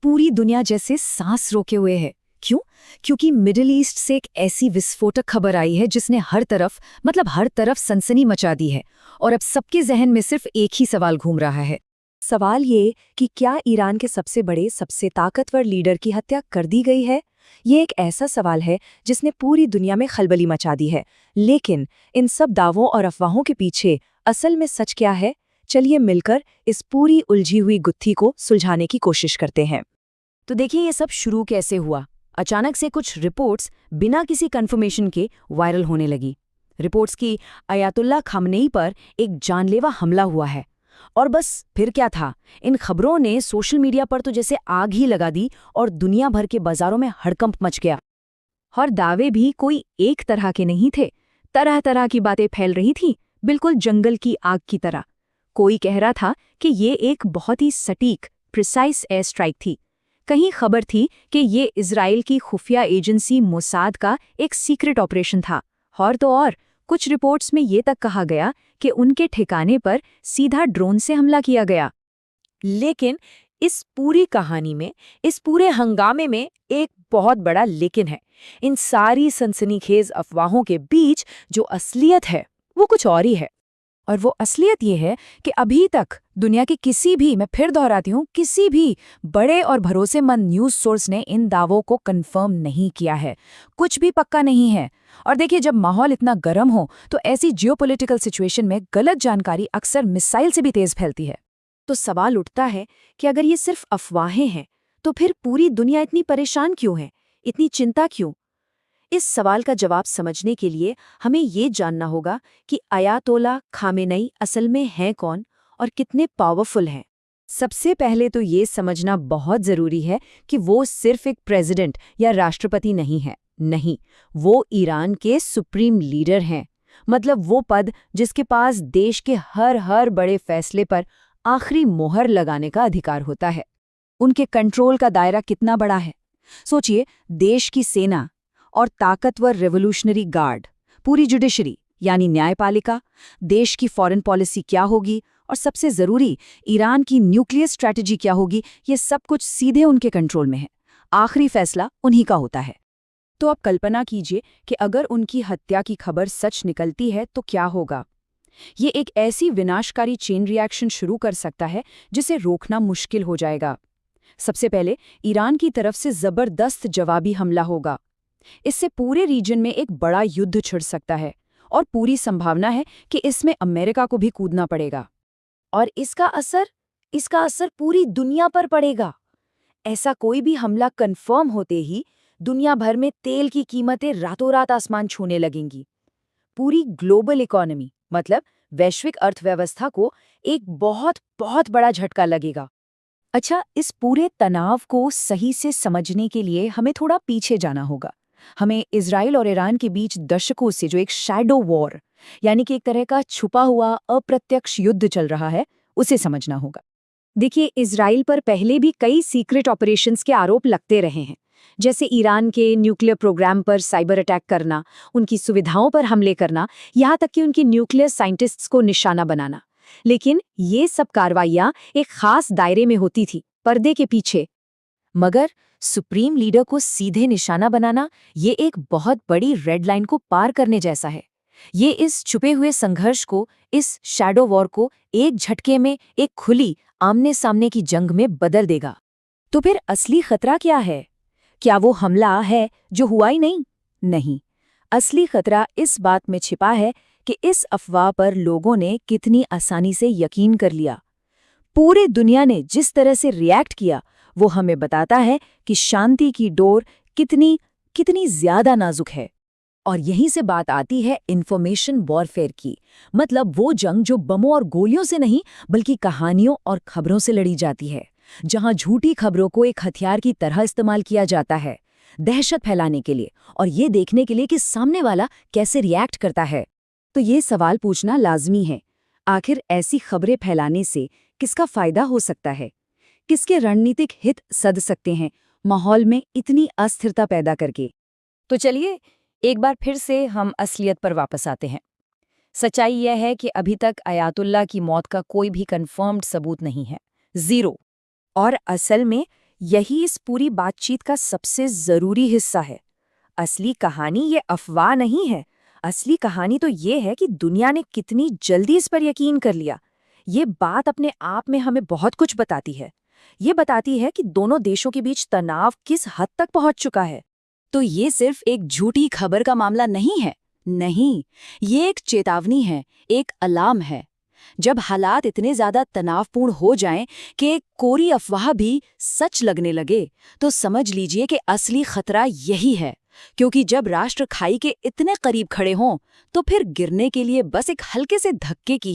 पूरी दुनिया जैसे सांस रोके हुए है। क्यों? क्योंकि मिडिल ईस्ट से एक ऐसी विस्फोटक खबर आई है जिसने हर तरफ सनसनी मचा दी है। और अब सबके जहन में सिर्फ एक ही सवाल घूम रहा है। सवाल ये कि क्या ईरान के सबसे बड़े, सबसे ताकतवर लीडर की हत्या कर दी गई है? ये एक ऐसा सवाल है जिसने पूरी दुनिया में खलबली मचा दी है। लेकिन इन सब दावों और अफवाहों के पीछे असल में सच क्या है? चलिए मिलकर इस पूरी उलझी हुई गुत्थी को सुलझाने की कोशिश करते हैं। तो देखिए, ये सब शुरू कैसे हुआ। अचानक से कुछ रिपोर्ट्स बिना किसी कंफर्मेशन के वायरल होने लगी। रिपोर्ट्स की अयातुल्ला खामनेई पर एक जानलेवा हमला हुआ है। और बस फिर क्या था, इन खबरों ने सोशल मीडिया पर तो जैसे आग ही लगा दी और दुनिया भर के बाजारों में हड़कंप मच गया। और दावे भी कोई एक तरह के नहीं थे, तरह तरह की बातें फैल रही थीं, बिल्कुल जंगल की आग की तरह। कोई कह रहा था कि ये एक बहुत ही सटीक, प्रिसाइज एयर स्ट्राइक थी। कहीं खबर थी कि ये इजराइल की खुफिया एजेंसी मोसाद का एक सीक्रेट ऑपरेशन था। और कुछ रिपोर्ट्स में ये तक कहा गया कि उनके ठिकाने पर सीधा ड्रोन से हमला किया गया। लेकिन इस पूरी कहानी में, इस पूरे हंगामे में एक बहुत बड़ा लेकिन है। इन सारी सनसनीखेज अफवाहों के बीच जो असलियत है वो कुछ और ही है। और वो असलियत ये है कि अभी तक दुनिया के किसी भी, मैं फिर दोहराती हूँ, किसी भी बड़े और भरोसेमंद न्यूज़ सोर्स ने इन दावों को कंफर्म नहीं किया है। कुछ भी पक्का नहीं है। और देखिए, जब माहौल इतना गर्म हो तो ऐसी जियोपॉलिटिकल सिचुएशन में गलत जानकारी अक्सर मिसाइल से भी तेज फैलती है। तो सवाल उठता है कि अगर ये सिर्फ अफवाहें हैं, तो फिर पूरी दुनिया इतनी परेशान क्यों है, इतनी चिंता क्यों? इस सवाल का जवाब समझने के लिए हमें ये जानना होगा कि अयातोला खामेनेई असल में हैं कौन और कितने पावरफुल हैं। सबसे पहले तो ये समझना बहुत जरूरी है कि वो सिर्फ एक प्रेसिडेंट या राष्ट्रपति नहीं है। नहीं, वो ईरान के सुप्रीम लीडर हैं। मतलब वो पद जिसके पास देश के हर बड़े फैसले पर आखिरी मोहर लगाने का अधिकार होता है। उनके कंट्रोल का दायरा कितना बड़ा है। सोचिए, देश की सेना और ताकतवर रेवोल्यूशनरी गार्ड, पूरी जुडिशरी यानी न्यायपालिका, देश की फॉरेन पॉलिसी क्या होगी और सबसे जरूरी ईरान की न्यूक्लियर स्ट्रैटेजी क्या होगी, ये सब कुछ सीधे उनके कंट्रोल में है। आखिरी फैसला उन्हीं का होता है। तो अब कल्पना कीजिए कि अगर उनकी हत्या की खबर सच निकलती है तो क्या होगा। ये एक ऐसी विनाशकारी चेन रिएक्शन शुरू कर सकता है जिसे रोकना मुश्किल हो जाएगा। सबसे पहले ईरान की तरफ से जबरदस्त जवाबी हमला होगा। इससे पूरे रीजन में एक बड़ा युद्ध छिड़ सकता है और पूरी संभावना है कि इसमें अमेरिका को भी कूदना पड़ेगा। और इसका असर पूरी दुनिया पर पड़ेगा। ऐसा कोई भी हमला कंफर्म होते ही दुनिया भर में तेल की कीमतें रातों रात आसमान छूने लगेंगी। पूरी ग्लोबल इकोनॉमी, मतलब वैश्विक अर्थव्यवस्था को एक बहुत बहुत बड़ा झटका लगेगा। अच्छा, इस पूरे तनाव को सही से समझने के लिए हमें थोड़ा पीछे जाना होगा। हमें इजराइल और ईरान के बीच दशकों से जो एक शैडो वॉर, यानी कि एक तरह का छुपा हुआ अप्रत्यक्ष युद्ध चल रहा है, उसे समझना होगा। देखिए, इजराइल पर पहले भी कई सीक्रेट ऑपरेशंस के आरोप लगते रहे हैं, जैसे ईरान के न्यूक्लियर प्रोग्राम पर साइबर अटैक करना, उनकी सुविधाओं पर हमले करना, यहाँ तक कि उनकी न्यूक्लियर साइंटिस्ट्स को निशाना बनाना। लेकिन ये सब कार्रवाइयाँ एक खास दायरे में होती थी, पर्दे के पीछे। मगर सुप्रीम लीडर को सीधे निशाना बनाना, ये एक बहुत बड़ी रेड लाइन को पार करने जैसा है। ये इस छुपे हुए संघर्ष को, इस शैडो वॉर को एक झटके में एक खुली आमने सामने की जंग में बदल देगा। तो फिर असली खतरा क्या है? क्या वो हमला है जो हुआ ही नहीं? नहीं, असली खतरा इस बात में छिपा है कि इस अफवाह पर लोगों ने कितनी आसानी से यकीन कर लिया। पूरे दुनिया ने जिस तरह से रिएक्ट किया, वो हमें बताता है कि शांति की डोर कितनी ज्यादा नाजुक है। और यहीं से बात आती है इंफॉर्मेशन वॉरफेयर की। मतलब वो जंग जो बमों और गोलियों से नहीं, बल्कि कहानियों और खबरों से लड़ी जाती है, जहां झूठी खबरों को एक हथियार की तरह इस्तेमाल किया जाता है, दहशत फैलाने के लिए और ये देखने के लिए कि सामने वाला कैसे रिएक्ट करता है। तो ये सवाल पूछना लाजमी है, आखिर ऐसी खबरें फैलाने से किसका फायदा हो सकता है? किसके रणनीतिक हित सध सकते हैं माहौल में इतनी अस्थिरता पैदा करके? तो चलिए एक बार फिर से हम असलियत पर वापस आते हैं। सच्चाई यह है कि अभी तक अयातुल्ला की मौत का कोई भी कंफर्म्ड सबूत नहीं है, 0। और असल में यही इस पूरी बातचीत का सबसे जरूरी हिस्सा है। असली कहानी ये अफवाह नहीं है। असली कहानी तो ये है कि दुनिया ने कितनी जल्दी इस पर यकीन कर लिया। ये बात अपने आप में हमें बहुत कुछ बताती है। ये बताती है कि दोनों देशों के बीच तनाव किस हद तक पहुंच चुका है। तो ये सिर्फ एक झूठी खबर का मामला नहीं है। नहीं, ये एक चेतावनी है, एक अलार्म है। जब हालात इतने ज्यादा तनावपूर्ण हो जाएं कि एक कोरी अफवाह भी सच लगने लगे, तो समझ लीजिए कि असली खतरा यही है। क्योंकि जब राष्ट्र खाई के इतने करीब खड़े हों, तो फिर गिरने के लिए बस एक हल्के से धक्के की ही